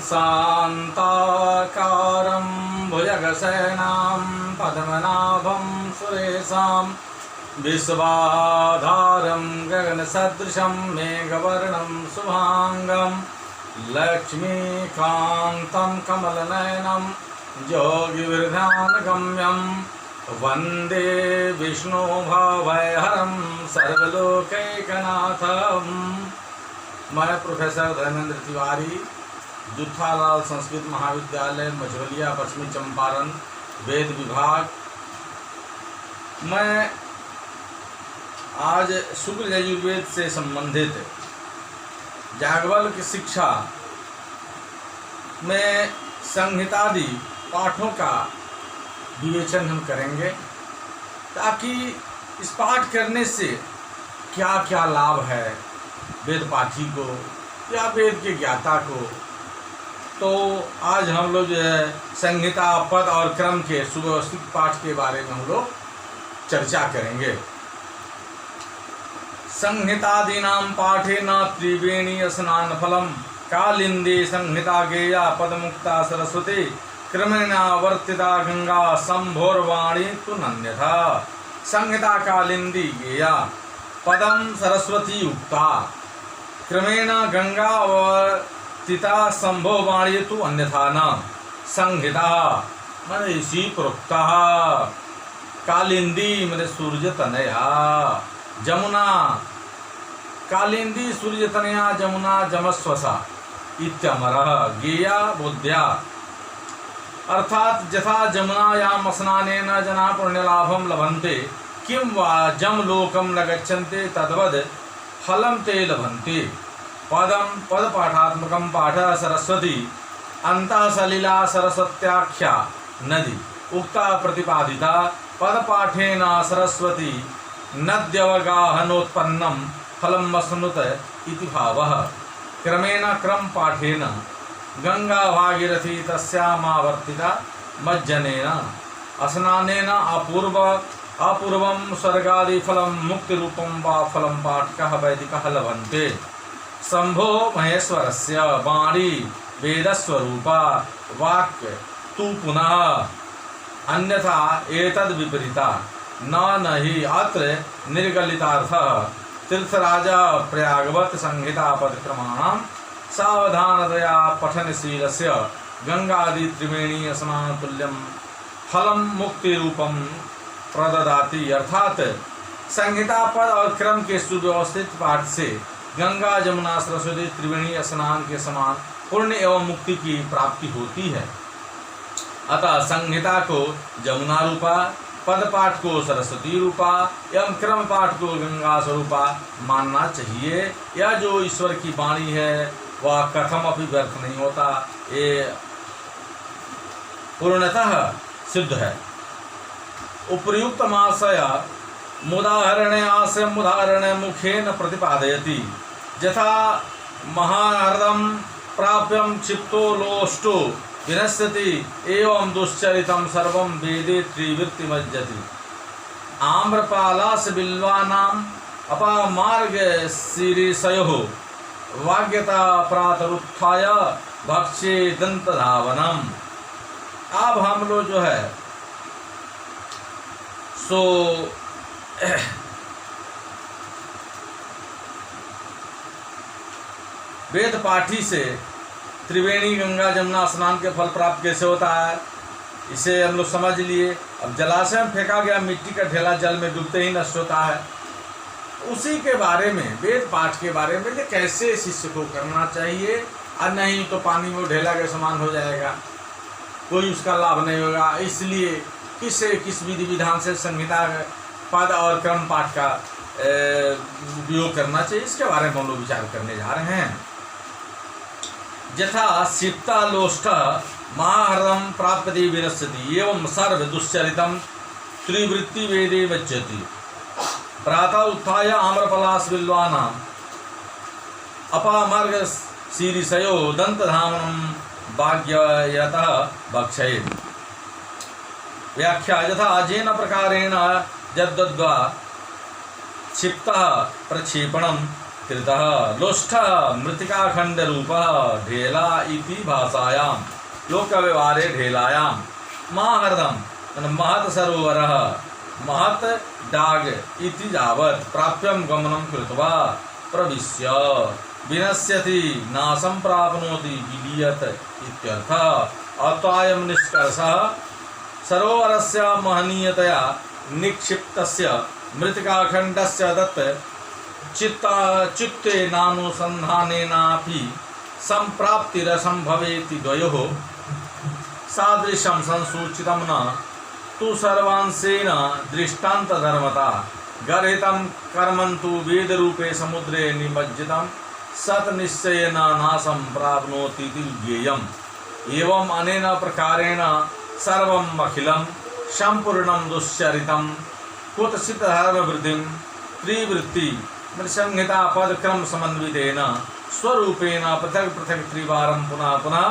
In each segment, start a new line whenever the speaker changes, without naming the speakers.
शान्ताकारं भुजगशयनं पद्मनाभं सुरेशं विश्वाधारं गगनसदृशं मेघवर्णं शुभांगं लक्ष्मीकान्तं कमलनयनं योगिविरध्यानगम्यं वन्दे विष्णुभवभयहरं सर्वलोकैकनाथं। मैं प्रोफेसर धर्मेंद्र तिवारी, जुत्थालाल संस्कृत महाविद्यालय मझौलिया, पश्चिमी चंपारण, वेद विभाग। मैं आज शुक्ल यजुर्वेद से संबंधित याज्ञवल्क्य शिक्षा में संहितादि पाठों का विवेचन हम करेंगे, ताकि इस पाठ करने से क्या क्या लाभ है वेद पाठी को या वेद के ज्ञाता को। तो आज हम लोग जो है संहिता पद और क्रम के सुव्यवस्थित पाठ के बारे में हम लोग चर्चा करेंगे। संहितादीनां पाठेन त्रिवेणी स्नान फलम कालिंदी संहिता गेया पदमुक्ता सरस्वती क्रमेणावर्तिता गंगा संभोरवाणी तु नन्यथा। संहिता कालिंदी गेया पदम सरस्वती उक्ता क्रमेण गंगा अवर्तिता संभोरवाणी तु अन्यथा न। संहिता मन ऋषि प्रोक्ता, कालिंदी मन सूर्य तनया, जमुना कालिंदी सूर्य तनया जमुना जमस्वसा इत्यमरः गेया बुद्ध्या। अर्थात यथा जमुनायां स्नानेन जना पुण्यलाभं लभन्ते किं वा जमलोकं न गच्छन्ते तद्वद् फलं ते लभन्ते। पदं पदपाठात्मकं पाठः सरस्वती अन्तः सलिला सरस्वत्याख्या नदी उक्ता प्रतिपादिता। पदपाठेन सरस्वती नद्यवगाहनोत्पन्नं फलं वसनुत इति भावः। क्रमेण क्रम पाठेन गंगा भागीरथी तस्यामावर्तिता मज्जनेन स्नानेन अपूर्वं स्वर्गादि फलं मुक्ति रूपं वा फलं पाठकः वैदिकः लभन्ते। शंभो महेश्वरस्य वाणी वेदस्वरूपा वाक्य तु पुनः अन्यथा एतद् विपरीता न हि अत्र निर्गलितार्थः। तीर्थराजा प्रयागवत संहिता पदक्रमाणां सावधानतया पठनशीलस्य गंगादि त्रिवेणी स्नान तुल्यं फलं मुक्ति रूपं प्रददाति। अर्थात संहिता पद और क्रम के सुव्यवस्थित पाठ से गंगा जमुना सरस्वती त्रिवेणी स्नान के समान पुण्य एवं मुक्ति की प्राप्ति होती है। अतः संहिता को जमुना रूपा, पद पाठ को सरस्वती रूपा एवं क्रम पाठ को गंगा स्वरूपा मानना चाहिए। यह जो ईश्वर की वाणी है वह कथम अभी व्यर्थ नहीं होता, ये पूर्णतः सिद्ध है। उपर्युक्त माशय मुदाहरणे आशय मुदाहरणे मुखेन प्रतिपादयति। यथा महाहृदं प्राप्यं क्षिप्तो लोष्टो विनश्यति एवं दुश्चरितं सर्वं वेदे त्रिवृत्तिमज्जति। आम्रपालास बिल्वानाम् अपामार्गशीर्षयोः वाग्यता प्रातरुत्थाय भक्षे दंतधावनम। अब हम लोग जो है सो वेद पाठी से त्रिवेणी गंगा जमुना स्नान के फल प्राप्त कैसे होता है, इसे हम लोग समझ लिए। अब जलाशय में फेंका गया मिट्टी का ढेला जल में डूबते ही नष्ट होता है। उसी के बारे में वेद पाठ के बारे में कैसे शिष्य को करना चाहिए, और नहीं तो पानी में ढेला के समान हो जाएगा, कोई उसका लाभ नहीं होगा। इसलिए किस विधि विधान से संहिता पद और क्रम पाठ का उपयोग करना चाहिए, इसके बारे में हम लोग विचार करने जा रहे हैं। यथा सिप्ता लोष्ठ महाहृदं प्राप्यते विनश्यति एवं सर्व दुश्चरितं त्रिवृत्ति वेदे वज्यति। प्रातः उत्थाय आम्रफलास बिल्वानाम् अपामार्ग शीर्षयो दंतधावनं भाग्ययतः भक्षयेत्। व्याख्या यथा अजेन प्रकारेण यद्वद्वा क्षिप्तः प्रक्षेपणं कृतः लोष्ठ मृत्तिकाखंड रूप ढेला इति भाषायां लोकव्यवहारे ढेलायां महाहृदम महत् सरोवरः महत् डाग इति यावत् प्राप्यं गमनं कृत्वा प्रविश्य विनश्यति नाशं प्राप्नोति विलीयत इत्यर्थः। अतोऽयं निष्कर्षः सरोवरस्य महनीयतया निक्षिप्तस्य मृत्तिकाखण्डस्य दत्त चित्ते नानुसन्धानेनापि सम्प्राप्तिरसम्भवेति द्वयोः सादृशं संसूचितं न तु सर्वांशेन दृष्टान्तधर्मता गर्हितं कर्मन्तु वेदरूपे समुद्रे निमज्जितं सत् निश्चयेन नाशं प्राप्नोति इति ज्ञेयम्। एवं अनेन प्रकारेण सर्वम् अखिलं सम्पूर्णं दुश्चरितं कुतचित् धर्मवृद्धिं त्रिवृत्ति संहिता पदक्रम समन्वितेन स्वरूपेण पृथक पृथक त्रिवारं पुनः पुनः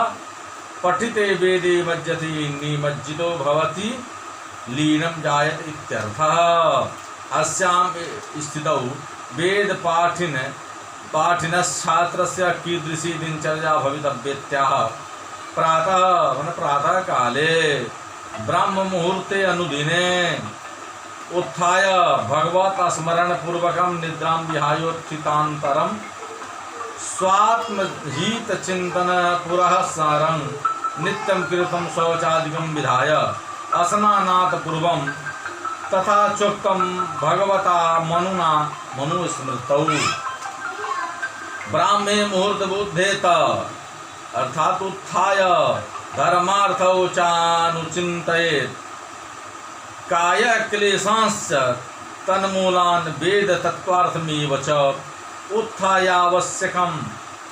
पठिते वेदे मज्जति निमज्जितो भवति लीनं जायत इत्यर्थः। अस्यां स्थितौ वेद पाठिनश्छात्रस्य कीदृशी दिनचर्या भवितव्येत्याह। प्रातः काले ब्रह्म मुहूर्ते अनुदिने उत्थाय भगवत स्मरण पूर्वकं निद्रां विहायोत्थितान्तरं स्वात्महित चिंतन पुरःसारं नित्यं कृतं शौचादिकं विधाय असनानात् पूर्वं तथा चोक्तं भगवता मनुना मनुस्मृतौ ब्राह्मे मुहूर्तबुद्धेत अर्थात उत्थाय धर्मार्थौ चानुचिन्तयेत् काय क्लेशांश्च तन्मूलान् वेद तत्त्वार्थमेव च उत्थायावश्यकं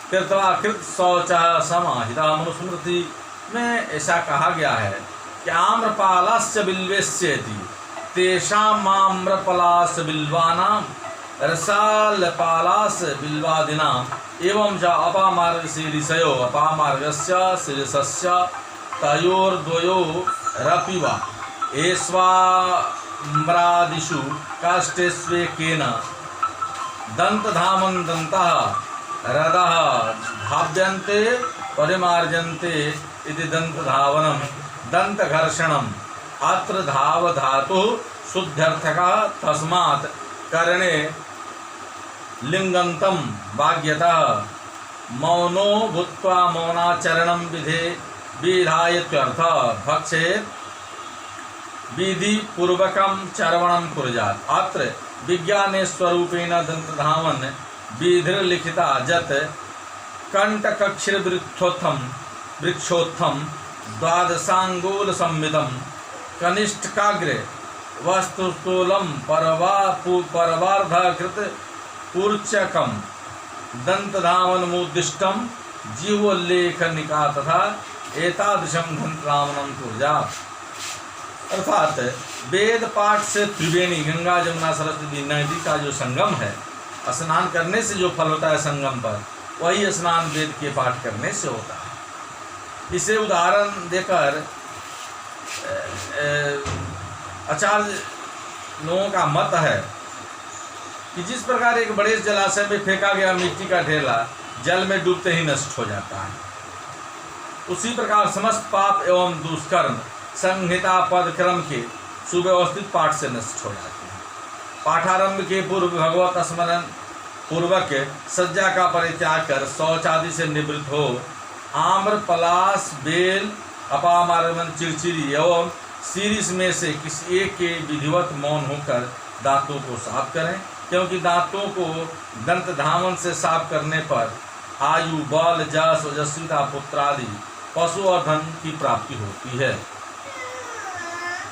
कृत्वा कृत शौचः समाहितः। मनुस्मृति में ऐसा कहा गया है कि आम्रपालाश्च बिल्वेस्येति तेषाम् आम्रपलाश्च बिल्वानां रसालपालाश्च बिल्वादीनाम् एवं च अपामार्गशीर्षयो अपामार्गस्य शीर्षस्य तयोर्द्वयोरपि वा एष्वाम्रादिषु काष्ठेष्वेकेन दन्तधामं दन्तः हृदः धाव्यन्ते परिमार्जन्ते इति दन्तधावनं दन्तघर्षणम्। अत्र धाव धातुः शुद्ध्यर्थकः तस्मात् करणे लिङ्गन्तं वाग्यतः मौनो भूत्वा मौनाचरणं विधायत्यर्थः। भक्षेत् विधि पूर्वकं चरवणं कुर्यात्। अत्र विज्ञाने स्वरूपेण दन्तधावन विधिर्लिखिता यत् कंटकक्षिरवृक्षोत्थं द्वादशाङ्गुलसंमितं कनिष्ठकाग्रे वस्तुस्थूलं परवार्धकृत पूर्चकं दन्तधावनमुद्दिष्टं जीवोल्लेखनिका तथा एतादृशं दन्तधावनं कुर्यात्। अर्थात वेद पाठ से त्रिवेणी गंगा जमुना सरस्वती नदी का जो संगम है, स्नान करने से जो फल होता है संगम पर, वही स्नान वेद के पाठ करने से होता है। इसे उदाहरण देकर आचार्य लोगों का मत है कि जिस प्रकार एक बड़े जलाशय में फेंका गया मिट्टी का ढेला जल में डूबते ही नष्ट हो जाता है, उसी प्रकार समस्त पाप एवं दुष्कर्म संहिता पदक्रम के सुव्यवस्थित पाठ से नष्ट हो जाते हैं। पाठारंभ के पूर्व भगवत स्मरण पूर्वक सज्जा का परित्याग कर शौच आदि से निवृत्त हो आम्र पलाश बेल अपामार्गन चिड़चिड़ी एवं शीरीष में से किसी एक के विधिवत मौन होकर दांतों को साफ करें, क्योंकि दांतों को दंत धावन से साफ करने पर आयु बल जस ओजस्विता पुत्रादि पशु और धन की प्राप्ति होती है।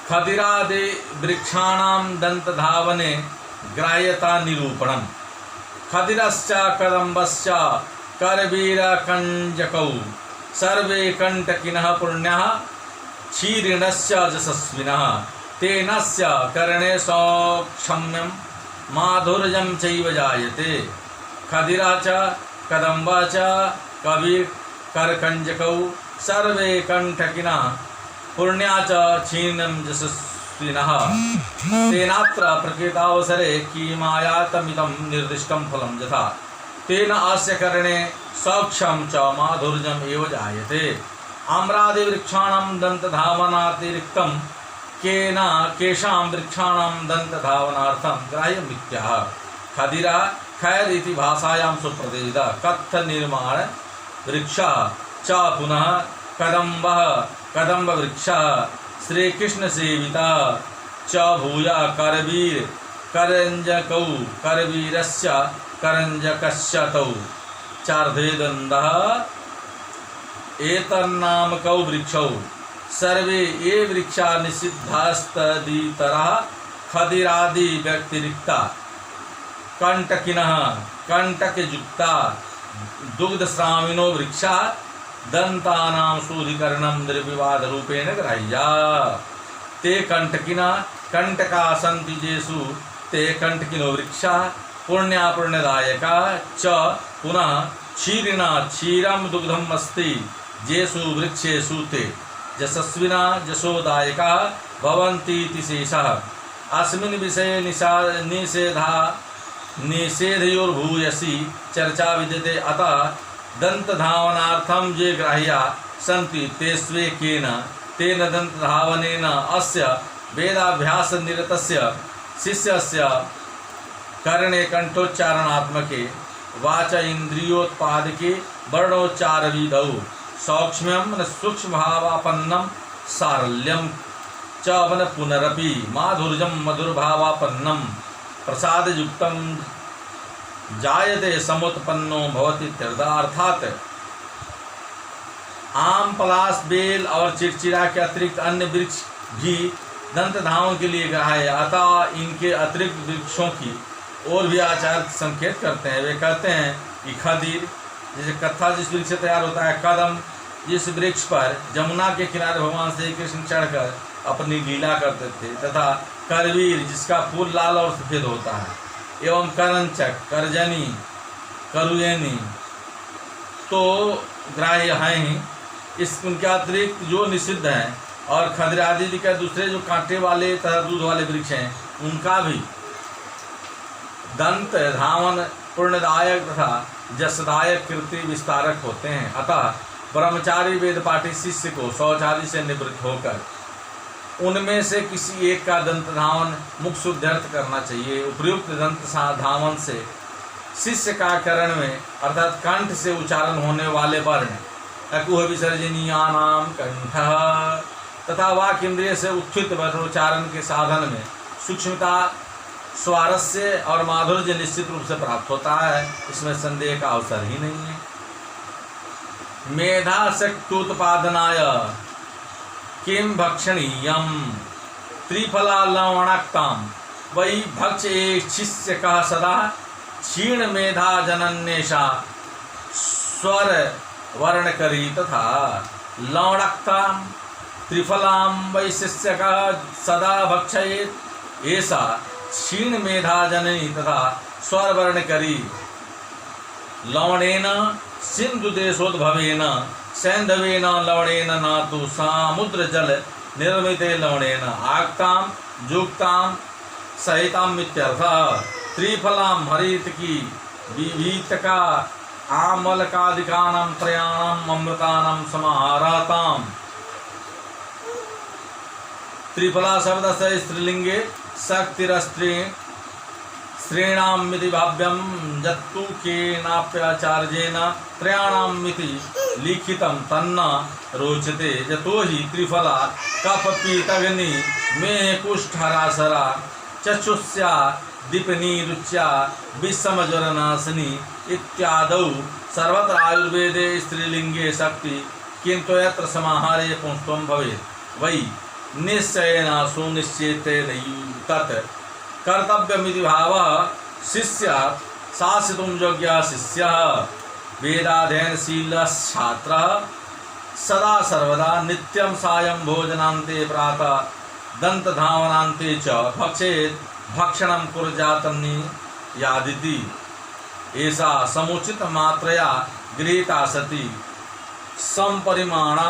खदिरादि वृक्षाणां दंत धावने ग्राह्यता निरूपणम। खदिरश्च कदम्बश्च करवीरकंजकौ सर्वे कंटकिनः पुण्यः क्षीरिणश्च यशस्विनः तेनस्य कर्णे सौक्षम्यं माधुर्यं चैव जायते। खदिरा च कदम्बा च कबीर करकंजकौ सर्वे कंटकिनः पुण्या च क्षीणं यशस्विनः तेनात्र प्रकृतावसरे किमायातमिदं निर्दिष्टं फलं यथा तेन अस्य करणे सौक्ष्यं च माधुर्यम् एव जायते। आम्रादिवृक्षाणां दन्तधावनातिरिक्तं केषां वृक्षाणां दन्तधावनार्थं ग्राह्यमित्याह। खदिरा खैर इति भाषायां सुप्रतिष्ठितः कत्थनिर्माण वृक्षः च पुनः कदम्बः कदम्बवृक्षः श्रीकृष्णसेवितः च भूया करवीर करञ्जकौ करवीरस्य करञ्जकस्य तौ चार्धेदन्दः एतन्नामकौ वृक्षौ सर्वे ये वृक्षा निषिद्धास्तदितरः खदिरादि व्यतिरिक्ता कंटकिनः कंटकयुक्ता दुग्धस्राविनो वृक्षा दन्तानां शोधीकरणं निर्विवाद रूपेण ग्राह्या। ते कंटकिना कंटका सन्ति येषु ते कंटकिनो वृक्षा पुण्या पुण्यदायका च पुनः क्षीरिणा क्षीरं दुग्धम् अस्ति येषु वृक्षेषु ते यशस्विना यशोदायका भवन्ति इति शेषः। अस्मिन् विषये निषेधयोर्भूयसी चर्चा विद्यते। अतः दन्तधावनार्थं ये ग्राह्या सन्ति तेष्वेकेन तेन दन्तधावनेन अस्य वेदाभ्यासनिरतस्य शिष्यस्य करणे कंठोच्चारणात्मके वाच इंद्रियोत्पादके वर्णोच्चारविधौ सौक्ष्म्यं सूक्ष्मभावापन्नं सारल्यं च पुनरपि माधुर्यं मधुरभावापन्नं प्रसादयुक्तं जायते समुत्पन्नो भवति अर्थात आम पलाश बेल और चिड़चिड़ा के अतिरिक्त अन्य वृक्ष भी दंत धावन के लिए ग्राह्य। अतः इनके अतिरिक्त वृक्षों की और भी आचार्य संकेत करते हैं। वे कहते हैं कि खदीर जैसे कत्था जिस वृक्ष से तैयार होता है, कदम जिस वृक्ष पर जमुना के किनारे भगवान श्री कृष्ण चढ़कर अपनी लीला करते थे, तथा करवीर जिसका फूल लाल और सफेद होता है, एवं करंचक करजनी करुयनी तो ग्राह्य हैं ही। इस उनके अतिरिक्त जो निषिद्ध हैं और खदरादि के दूसरे जो कांटे वाले तथा दूध वाले वृक्ष हैं उनका भी दंत धावन पुण्यदायक तथा जसदायक कीर्ति विस्तारक होते हैं। अतः ब्रह्मचारी वेद पाठी शिष्य को शौचादि से निवृत्त होकर उनमें से किसी एक का दंत धावन मुख शुद्ध्यर्थ करना चाहिए। उपर्युक्त दंत धावन से शिष्य का करण में अर्थात कंठ से उच्चारण होने वाले वर्ण अकुह विसर्जनीयानाम कंठः तथा वाक् इंद्रिय से उत्थित वर्णोच्चारण के साधन में सूक्ष्मता स्वारस्य और माधुर्य निश्चित रूप से प्राप्त होता है, इसमें संदेह का अवसर ही नहीं है। मेधा शक्त्युत्पादनाय किं भक्षणीयं त्रिफला लवणक्तां वै भक्षेच्छिष्यकः सदा क्षीण मेधा जनन्येषा स्वर वर्णकरी तथा लवणक्तां त्रिफलां वै शिष्यकः सदा भक्षयेत् एषा क्षीण मेधा जननी तथा स्वर वर्णकरी लवणेन सिंधुदेशोद्भवेन सैंधवेन लवणेन न तो समुद्र जल निर्मिते लवणेन आक्तां जुक्तां सहितां इत्यर्थः। त्रिफलां हरितकी विभीतका आमलकादिकानां त्रयाणाम् अमृतानां समाहारताम्। त्रिफला शब्द से स्त्रीलिंगे शक्तिरस्त्रीण श्रेणामिति भाव्यं जत्तु केनाप्याचार्येण त्रयाणामिति लिखितं तन्न रोचते। यतो हि त्रिफला कफपीतग्नि मेह कुष्ठरासरा चक्षुष्या दीपनी रुच्या विषमज्वरनाशिनी इत्यादौ सर्वत्र आयुर्वेदे स्त्रीलिंगे शक्ति किंतु यत्र समाहारे पुंस्त्वं भवेत् वै निश्चयेन सुनिश्चितेन तत् कर्तव्यमिति भावः। शिष्यात् शासितुं योग्यः शिष्यः वेदाध्ययनशीलः छात्रः सदा सर्वदा नित्यं सायं भोजनान्ते प्रातः दन्तधावनान्ते च भक्षेत् भक्षणं कुर्यादीति एषा समुचित मात्रया गृहीता सती समपरिमाणा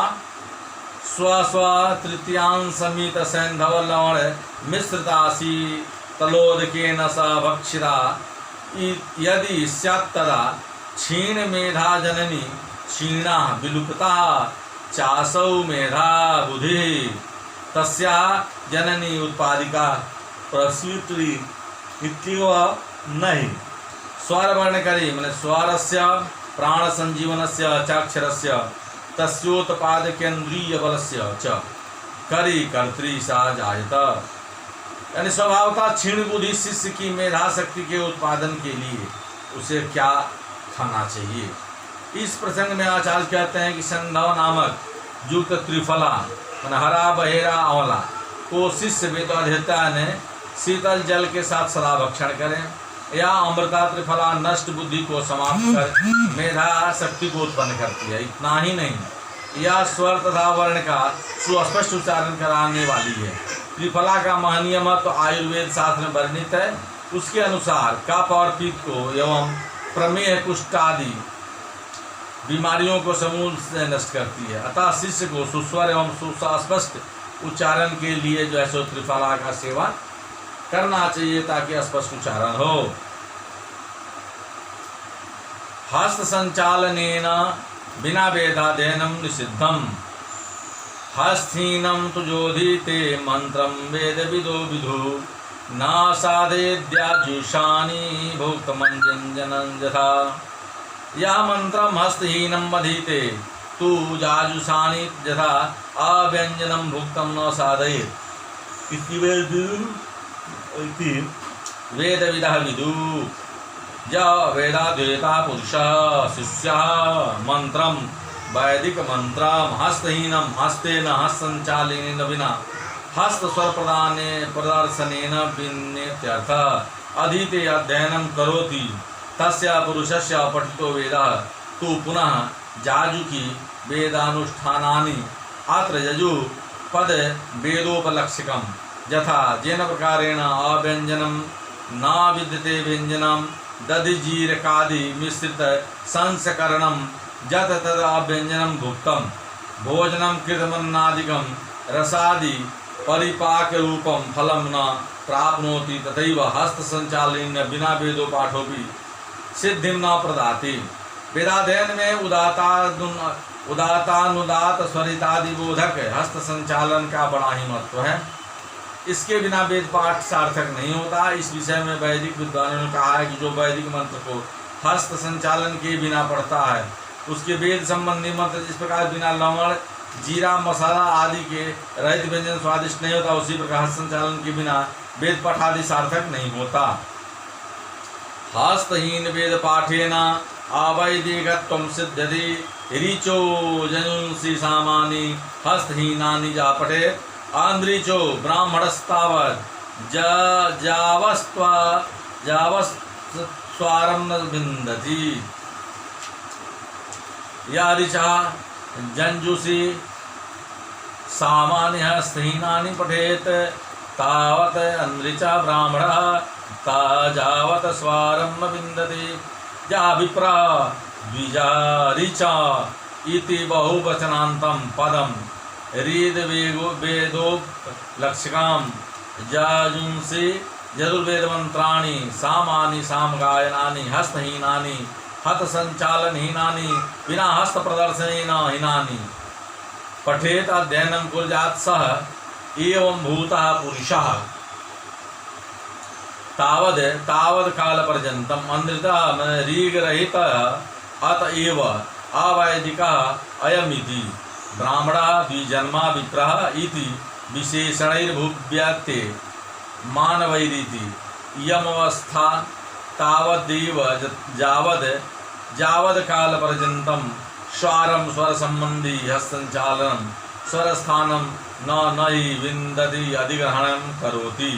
स्वस्व तृतीयांशमित सैंधव लवण मिश्रिता शीतलोदकेन स भक्षिता यदि स्यात् तदा क्षीण मेधा जननी क्षीणा विलुप्ता चासौ मेधा बुद्धि तस्या जननी उत्पादिका प्रसूत्री इत्येव नहीं। स्वर वर्ण करी मैंने स्वरस्य प्राण संजीवनस्य चाक्षरस्य तस्योत्पादकेन्द्रिय बलस्य च करी कर्त्री सा जायत। यानी स्वभावता क्षीण बुद्धि शिष्य की मेधा शक्ति के उत्पादन के लिए उसे क्या खाना चाहिए। इस प्रसंग में आचार्य कहते हैं कि संधव नामक युक्त त्रिफला मैंने हरा बहेरा आंवला को शिष्य वेदाध्येता ने शीतल जल के साथ सदा भक्षण करें या अमृता त्रिफला नष्ट बुद्धि को समाप्त कर मेधा शक्ति को उत्पन्न करती है। इतना ही नहीं, यह स्वर तथा वर्ण का सुस्पष्ट उच्चारण कराने वाली है। त्रिफला का महनीय महत्व आयुर्वेद शास्त्र में वर्णित है। उसके अनुसार कफ और पित्त को एवं प्रमेह कुष्ठ आदि बीमारियों को समूल से नष्ट करती है। अतः शिष्य को सुस्वर एवं सुस्पष्ट उच्चारण के लिए जो है सो त्रिफला का सेवन करना चाहिए ताकि स्पष्ट उच्चारण हो। हस्त संचालनेन बिना वेदाध्ययनम निषिद्धम हस्थीनम तुजोधीते मंत्रम वेद विदो विदु न साधेद्याजुषानि भोक्तमंजनजनं यथा। यह मंत्रम हस्तहीनम मधीते तु जाजुषानि यथा अव्यंजनम भुक्तम न साधयेत् इति वेद विदः विदु। य वेदाद्वैता पुरुषः शिष्यः मंत्रम वैदिक मंत्रम हस्तहीनम हस्तेन हस्तसंचालनेन विना हस्त स्वर प्रदर्शनेन भिन्नेत्यर्थ। अधीते अध्ययनं करोति तस्य पुरुषस्य पठितो वेदः तु पुनः जाजुकी वेदानुष्ठानानि अत्र यजु पद वेदोपलक्षिकम् यथा जेन प्रकारेण अव्यंजनम न विद्यते व्यंजनम दधिजीरकादि मिश्रित संस्करणम जत तद अव्यंजनम भुक्तम भोजनम कृतमन्नादिकम रसादि परिपाक रूपम फलम न प्राप्नोति तथैव हस्त संचालन बिना वेदो पाठोपि सिद्धिम न प्रदाति। वेदाध्ययन में उदातानुदात स्वरितादि बोधक हस्त संचालन का बड़ा ही महत्व है। इसके बिना वेद पाठ सार्थक नहीं होता। इस विषय में वैदिक विद्वानों ने कहा है कि जो वैदिक मंत्र को हस्त संचालन के बिना पढ़ता है उसके वेद संबंधी मंत्र जिस प्रकार बिना लवण जीरा मसाला आदि के रहित व्यंजन स्वादिष्ट नहीं होता, उसी प्रकार हस्त संचालन के बिना वेद पाठ आदि सार्थक नहीं होता। हस्तहीन वेद पाठेन अवैदिकत्वं सिद्ध्यति ऋचो जनुंसि सामानि हस्तहीनानि जा पठेत् आंद्रिचो ब्राह्मणस्तावत् जावस्वारं न विन्दति। या ऋचा जंजुषि सामानि हस्तहीनानि पठेत् तावत् अंद्रिचा ब्राह्मणः ताजावत् स्वारं न विन्दति। या विप्रा द्विजा ऋचा इति बहुवचनान्तं पदम् रीद वेदो लक्षिकाम जाजुंसि यजुर्वेद मंत्राणि सामानि सामगायनानि हस्तहीनानि हत संचालनहीनानि बिना हस्त प्रदर्शनेन हीनानि पठेत अध्ययनं कुर्यात् सः एवं भूतः पुरुषः तावद् कालपर्यन्तम् अनृतः रीगरहितः अतएव अवैदिकः अयमिति। ब्राह्मणः द्विजन्मा विप्रः इति विशेषणैर्भुव्यते मानवैरिति। इयमवस्था तावदेव यावद् कालपर्यन्तं स्वारं स्वरसम्बन्धी हस्तसञ्चालनं स्वरस्थानं न हि विन्दति अधिग्रहणं करोति।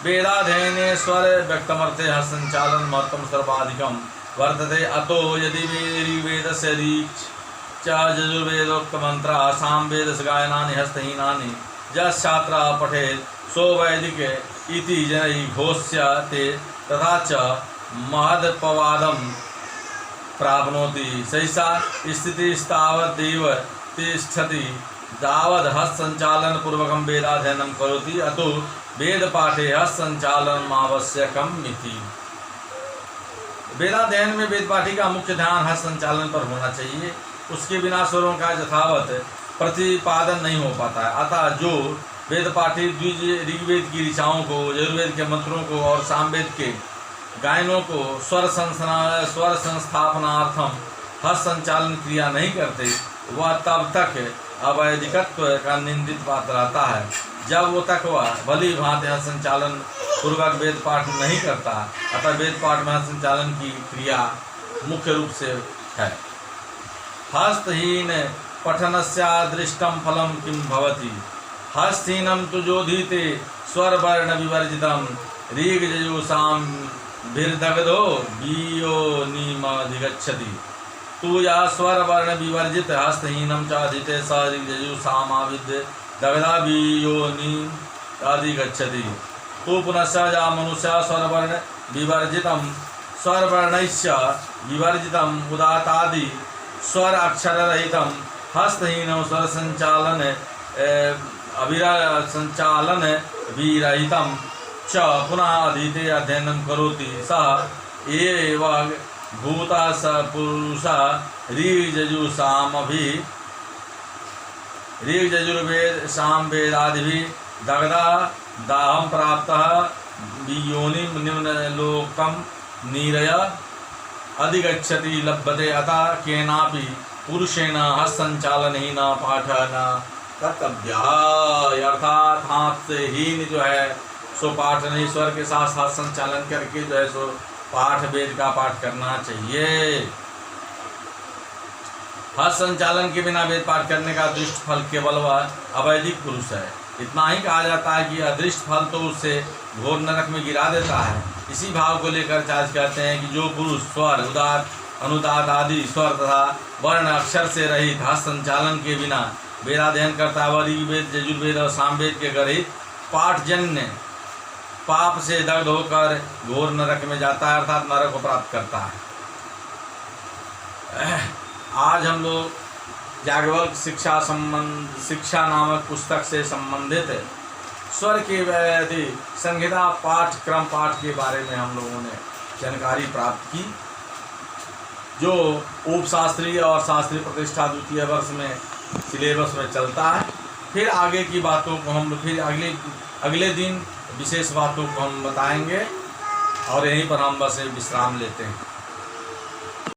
वेदाध्ययने स्वर व्यक्तमर्थे हस्तसञ्चालन महत्त्वं सर्वाधिकं वर्तते। अतो यदि वेदस्य रीक् च यजुर्वेदोक्त मंत्र सामवेदस्य गायनानि हस्तहीनानि यच्छात्रः पठेत् सो वैदिक इति जनैः घोष्यते तथा च महदपवादं प्राप्नोति। सहसा स्थितिस्तावदेव तिष्ठति तावद् हस्तसञ्चालनपूर्वकं वेदाध्ययनं करोति। अतो वेदपाठे हस्तसञ्चालनम् आवश्यकम् इति। वेदाध्ययन में वेदपाठी का मुख्य ध्यान हस्त संचालन पर होना चाहिए। उसके बिना स्वरों का यथावत प्रतिपादन नहीं हो पाता है। अतः जो वेदपाठी ऋग्वेद की ऋचाओं को, यजुर्वेद के मंत्रों को और सामवेद के गायनों को स्वर संस्थापनार्थम हस्त संचालन क्रिया नहीं करते, वह तब तक अवैधिकत्व का निंदित पात्र रहता है जब वो तक वह भली भांति हस्त संचालन पूर्वक वेद पाठ नहीं करता। अतः वेद पाठ में हस्त संचालन की क्रिया मुख्य रूप से है। हस्तहीन पठनस्यादृष्टं फलं किं भवति, हस्तहीनं तु जोधीते स्वरवर्ण विवर्जितं ऋग्यजुषां भिर्दग्धो बीयोनिमधिगच्छति। तू या स्वरवर्ण विवर्जित हस्तहीनं च अधीते स ऋग्यजुषामाविद्य दग्धा बीयोनिमधिगच्छति। तू पुनश्च या मनुष्य स्वरवर्ण विवर्जितं स्वरवर्णैश्च विवर्जितं उदात्तादि स्वर अक्षररहितं हस्तहीनं स्वर संचालन विरहितं च पुनः अधीते अध्ययनं करोति सः एव भूता स पुरुषः ऋग्यजुर्वेद सामवेदादिभिः दग्धा दाहं प्राप्तः वियोनिं निम्नलोकं नीरय अधिगच्छति लभ्यते। अतः केनापि पुरुषेण हस्तसंचालनहीन पाठन कर्तव्यः। अर्थात हाथ से हीन जो है सो पाठ नहीं, स्वर के साथ हाथ संचालन करके जो है सो पाठ, वेद का पाठ करना चाहिए। हस्त संचालन के बिना वेद पाठ करने का दृष्ट फल केवल वह अवैधिक पुरुष है। इतना ही कहा जाता है कि अदृष्ट फल तो उससे घोर नरक में गिरा देता है। इसी भाव को लेकर चार्ज कहते हैं कि जो पुरुष स्वर, उदात, अनुदात आदि स्वर तथा वर्ण अक्षर से रहित हस्त संचालन के बिना वेदाध्ययन करता है, वह ऋग्वेद, यजुर्वेद और सामवेद के गृहीत पाठजन्य पाप से दग्ध होकर घोर नरक में जाता है, अर्थात नरक को प्राप्त करता है। आज हम लोग याज्ञवल्क्य शिक्षा नामक पुस्तक से संबंधित स्वर के वैदिक संहिता पाठ, क्रम पाठ के बारे में हम लोगों ने जानकारी प्राप्त की, जो उपशास्त्रीय और शास्त्रीय प्रतिष्ठा द्वितीय वर्ष में सिलेबस में चलता है। फिर आगे की बातों को हम फिर अगले दिन विशेष बातों को हम बताएंगे और यहीं पर हम बस विश्राम लेते हैं।